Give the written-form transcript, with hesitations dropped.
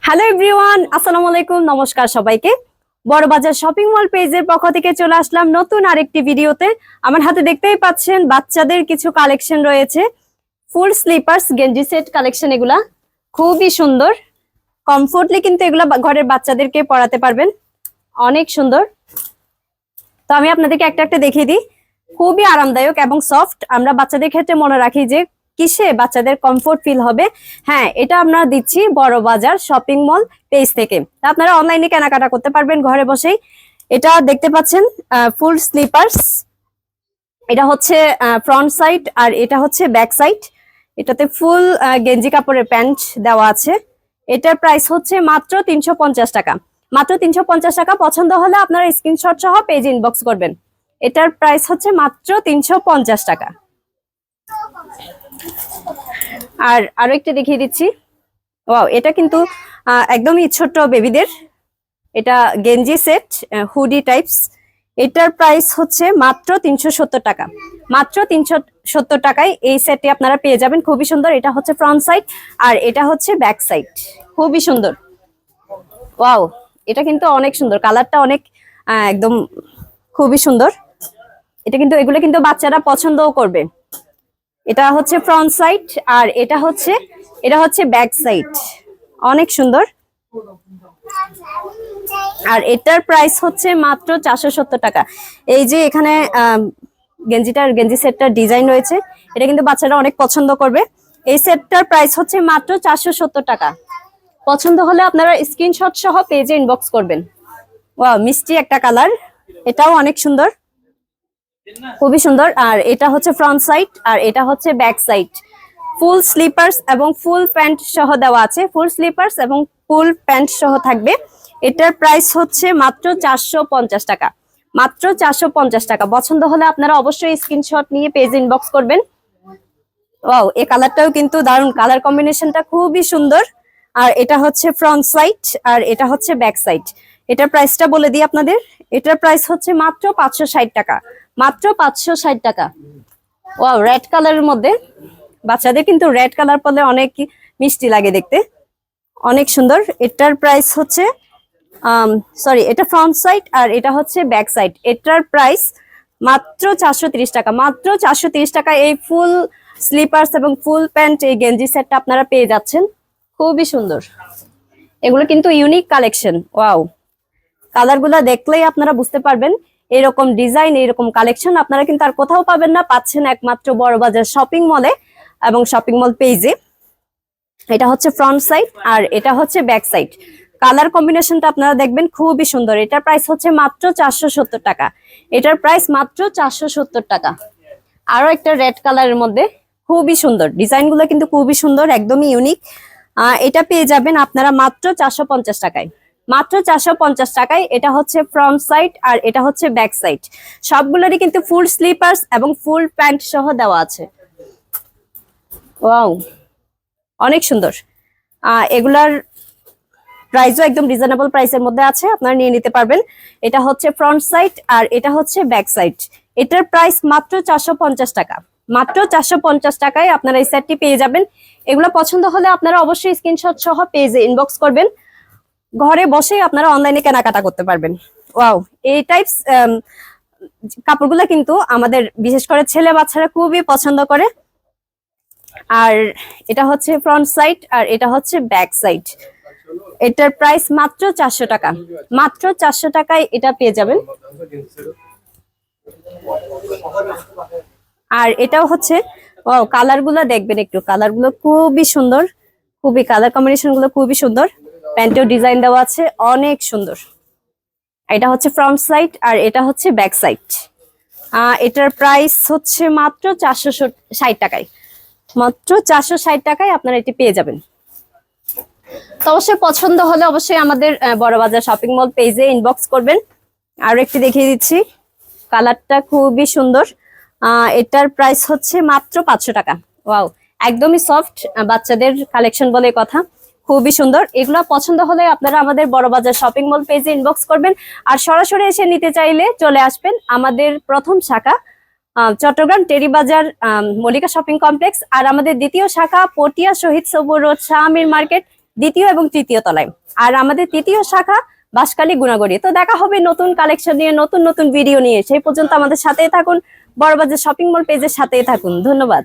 Hello everyone, আসসালামু আলাইকুম। নমস্কার সবাইকে। বড়বাজার শপিং মল পেজের পক্ষ থেকে চলে আসলাম নতুন আরেকটি ভিডিওতে। আমার হাতে দেখতেই পাচ্ছেন বাচ্চাদের কিছু কালেকশন রয়েছে। ফুল স্লিপার্স গেঞ্জি সেট কালেকশন, এগুলা খুবই সুন্দর। কমফোর্টলি কিন্তু এগুলা ঘরের বাচ্চাদেরকে পরাতে পারবেন, অনেক সুন্দর। তো আমি আপনাদেরকে একটা একটা দেখিয়ে দিই। খুবই আরামদায়ক এবং সফট। আমরা বাচ্চাদের ক্ষেত্রে মনে রাখি যে কিসে বাচ্চাদের কমফোর্ট ফিল হবে। হ্যাঁ, এটা আমরা দিচ্ছি বড়বাজার শপিং মল পেজ থেকে। আপনারা অনলাইনে কেনাকাটা করতে পারবেন ঘরে বসেই। এটা দেখতে পাচ্ছেন ফুল স্লিপার্স। এটা হচ্ছে ফ্রন্ট সাইড আর এটা হচ্ছে ব্যাক সাইড। এটাতে ফুল গেঞ্জি কাপড়ের প্যান্ট দেওয়া আছে। এটার প্রাইস হচ্ছে মাত্র 350 টাকা। মাত্র 350 টাকা। পছন্দ হলে আপনারা স্ক্রিনশট সহ পেজ ইনবক্স করবেন। এটার প্রাইস হচ্ছে মাত্র 350 টাকা। আর আরো একটা দেখিয়ে দিচ্ছি। ওয়াও, এটা কিন্তু একদমই ছোট্ট বেবিদের। এটা গেঞ্জি সেট, হুডি টাইপস। এটার প্রাইস হচ্ছে মাত্র 370 টাকা। মাত্র 370 টাকায় এই সেটটি আপনারা পেয়ে যাবেন। খুবই সুন্দর। এটা হচ্ছে ফ্রন্ট সাইড আর এটা হচ্ছে ব্যাক সাইড। খুবই সুন্দর। ওয়াও, এটা কিন্তু অনেক সুন্দর। কালারটা অনেক একদম খুবই সুন্দর। এটা কিন্তু এগুলো কিন্তু বাচ্চারা পছন্দও করবে। এটা হচ্ছে ফ্রন্ট সাইড আর এটা হচ্ছে ব্যাক সাইড। অনেক সুন্দর। আর এটার প্রাইস হচ্ছে মাত্র 470 টাকা। এই যে এখানে গেঞ্জি সেটটার ডিজাইন রয়েছে, এটা কিন্তু বাচ্চারা অনেক পছন্দ করবে। এই সেটটার প্রাইস হচ্ছে মাত্র 470 টাকা। পছন্দ হলে আপনারা স্ক্রিনশট সহ পেজে ইনবক্স করবেন। ওয়াও, মিষ্টি একটা কালার। এটাও অনেক সুন্দর, খুবই সুন্দর। আর এটা হচ্ছে ফ্রন্ট সাইড আর এটা হচ্ছে ব্যাক সাইড। ফুল স্লিপার্স এবং ফুল প্যান্ট সহ দেওয়া আছে। ফুল স্লিপার্স এবং ফুল প্যান্ট সহ থাকবে। এটার প্রাইস হচ্ছে মাত্র 450 টাকা। মাত্র 450 টাকা। পছন্দ হলে আপনারা অবশ্যই স্ক্রিনশট নিয়ে পেজ ইনবক্স করবেন। ওয়াও, এই কালারটাও কিন্তু দারুণ। কালার কম্বিনেশনটা খুবই সুন্দর। আর এটা হচ্ছে ফ্রন্ট সাইড আর এটা হচ্ছে ব্যাক সাইড। এটার প্রাইসটা বলে দিই আপনাদের। এটার প্রাইস হচ্ছে মাত্র 560 টাকা। মাত্র 560 টাকা। ওয়াও, রেড কালারের মধ্যে। বাচ্চাদের কিন্তু রেড কালার পরলে অনেক মিষ্টি লাগে দেখতে, অনেক সুন্দর। এটার প্রাইস হচ্ছে এটা ফ্রন্ট সাইড আর এটা হচ্ছে ব্যাক সাইড। এটার প্রাইস মাত্র 430 টাকা। মাত্র 430 টাকা এই ফুল স্লিপার্স এবং ফুল প্যান্ট এই গেঞ্জি সেটটা আপনারা পেয়ে যাচ্ছেন। খুবই সুন্দর। এগুলো কিন্তু ইউনিক কালেকশন। ওয়াও, কালারগুলো দেখলেই আপনারা বুঝতে পারবেন এরকম ডিজাইন, এরকম কালেকশন আপনারা কিন্তু আর কোথাও পাবেন না। পাচ্ছেন একমাত্র বড়বাজার শপিং মলে এবং শপিং মল পেজে। এটা হচ্ছে ফ্রন্ট সাইড আর এটা হচ্ছে ব্যাক সাইড। কালার কম্বিনেশনটা আপনারা দেখবেন খুবই সুন্দর। এটার প্রাইস হচ্ছে মাত্র 470 টাকা। এটার প্রাইস মাত্র 470 টাকা। আরো একটা রেড কালারের মধ্যে খুবই সুন্দর। ডিজাইনগুলো কিন্তু খুবই সুন্দর, একদমই ইউনিক। এটা পেয়ে যাবেন আপনারা মাত্র 450 টাকায়। মাত্র 450 টাকায়। এটা হচ্ছে ফ্রন্ট সাইড আর এটা হচ্ছে ব্যাক সাইড। সবগুলোরই কিন্তু ফুল স্লিপার্স এবং ফুল প্যান্ট সহ দেওয়া আছে। ওয়াও, অনেক সুন্দর। এগুলার প্রাইসও একদম রিজনেবল প্রাইসের মধ্যে আছে, আপনারা নিয়ে নিতে পারবেন। এটা হচ্ছে ফ্রন্ট সাইড আর এটা হচ্ছে ব্যাক সাইড। এটার প্রাইস মাত্র 450 টাকা। মাত্র 450 টাকায় আপনারা এই সেটটি পেয়ে যাবেন। এগুলো পছন্দ হলে আপনারা অবশ্যই স্ক্রিনশট সহ পেজে ইনবক্স করবেন। ঘরে বসেই আপনারা অনলাইনে কেনাকাটা করতে পারবেন। ওয়াও, এই টাইপস কাপড়গুলো কিন্তু আমাদের বিশেষ করে ছেলে বাচ্চারা খুবই পছন্দ করে। আর এটা হচ্ছে ফ্রন্ট সাইড আর এটা হচ্ছে ব্যাক সাইড। এটার প্রাইস মাত্র 400 টাকা। মাত্র 400 টাকায় এটা পেয়ে যাবেন। আর এটাও হচ্ছে, ও কালার গুলো দেখবেন একটু। কালার গুলো খুবই সুন্দর, খুবই কালার কম্বিনেশন গুলো খুবই সুন্দর। প্যান্টেও ডিজাইন দেওয়া আছে, অনেক সুন্দর। এটা হচ্ছে ফ্রন্ট সাইড আর এটা হচ্ছে ব্যাক সাইড। এটার প্রাইস হচ্ছে মাত্র 460 টাকায়। মাত্র 460 টাকায় আপনারা এটি পেয়ে যাবেন। তো অবশ্যই পছন্দ হলে অবশ্যই আমাদের বড়বাজার শপিং মল পেজে ইনবক্স করবেন। আরো একটি দেখিয়ে দিচ্ছি। কালারটা খুবই সুন্দর। এটার প্রাইস হচ্ছে মাত্র 500 টাকা। ওয়াও, একদমই সফট বাচ্চাদের কালেকশন বলে কথা, খুবই সুন্দর। এগুলো পছন্দ হলে আপনারা আমাদের বড়বাজার শপিং মল পেজে ইনবক্স করবেন। আর সরাসরি এসে নিতে চাইলে চলে আসবেন আমাদের প্রথম শাখা চট্টগ্রাম টেরিবাজার মল্লিকা শপিং কমপ্লেক্স। আর আমাদের দ্বিতীয় শাখা পটিয়া শহীদ সবুর রোড শাহ আমির মার্কেট দ্বিতীয় এবং তৃতীয় তলায়। আর আমাদের তৃতীয় শাখা বাঁশখালী গুণাগড়ি। তো দেখা হবে নতুন কালেকশন নিয়ে, নতুন নতুন ভিডিও নিয়ে। সেই পর্যন্ত আমাদের সাথেই থাকুন, বড়বাজার শপিং মল পেজের সাথেই থাকুন। ধন্যবাদ।